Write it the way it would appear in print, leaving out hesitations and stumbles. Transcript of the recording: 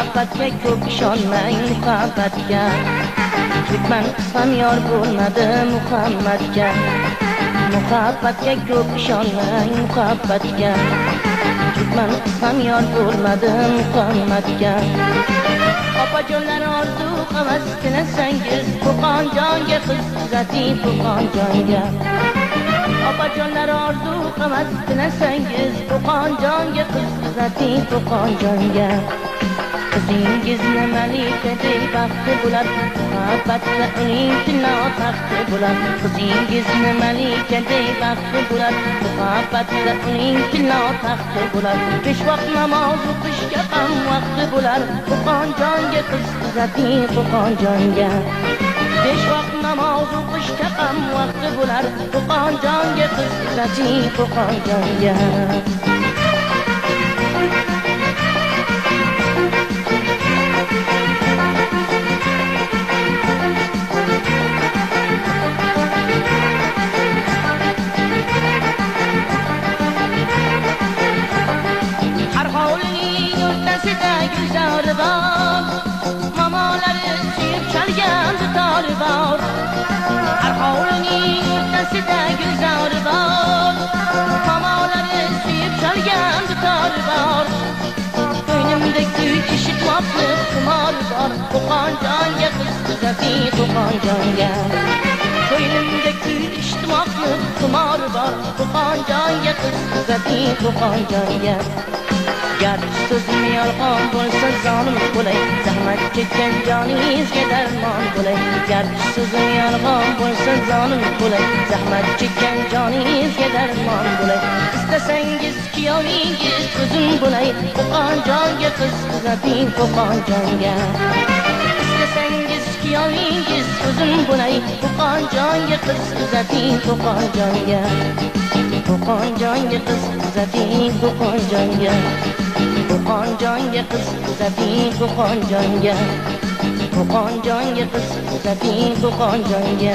muhabbatga ko'p ishonmang muhabbatga. Ketman qisam yor bo'lmadi Muhammadga. Muhabbatga ko'p ishonmang muhabbatga. Ketman qisam yor bo'lmadi Muhammadga. Opajonlar orzu havas tilasangiz Qo'qon jonga qiz uzating Qo'qon jonga. Opajonlar orzu havas tilasangiz Qo'qon jonga qiz uzating Qo'qon jonga. Qizingizni malikaday baxti bo'lar, muhabbatda uning tillo taxti bo'lar. Qizingizni malikaday baxti bo'lar, muhabbatda uning tillo taxti bo'lar. Besh vaqt namoz o'qishga ham vaqti bo'lar, Qo'qon jonga qiz uzating Qo'qon jonga. Besh vaqt namoz o'qishga ham vaqti bo'lar, Qo'qon jonga qiz uzating Qo'qon jonga. Gülzarı var, mamaları suyup çalgan dutarı var. Her hovluning o'rtasida gülzarı var, mamaları suyup çalgan dutarı var. Ko'nglimda kuy eshitmoqli xumor bor, Qo'qon jonga qiz uzating Qo'qon jonga. Ko'nglimda kuy eshitmoqli xumor bor, Qo'qon jonga qiz uzating Qo'qon jonga. Garchi so'zim yolg'on bo'lsa zolim bo'lay, zahmat chekkan joningizga darmon bo'lay. Garchi so'zim yolg'on bo'lsa zolim bo'lay, zahmat chekkan joningizga darmon bo'lay. Istasangiz kuyovingiz o'zim bo'lay, Qo'qon jonga qiz uzating Qo'qon jonga. Istasangiz kuyovingiz o'zim bo'lay, Qo'qon jonga qiz uzating Qo'qon jonga. Qo'qon jonga qiz uzating Qo'qon jonga. Qo'qon jonga qiz uzating Qo'qon jonga. Qo'qon jonga qiz uzating Qo'qon jonga.